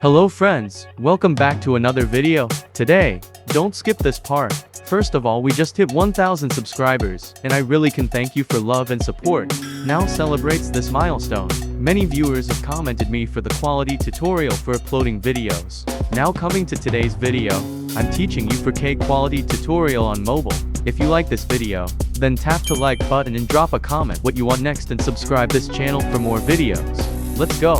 Hello friends, welcome back to another video. Today, don't skip this part. First of all, we just hit 1000 subscribers, and I really can thank you for love and support. Now celebrates this milestone. Many viewers have commented me for the quality tutorial for uploading videos. Now coming to today's video, I'm teaching you 4K quality tutorial on mobile. If you like this video, then tap the like button and drop a comment what you want next and subscribe this channel for more videos. Let's go.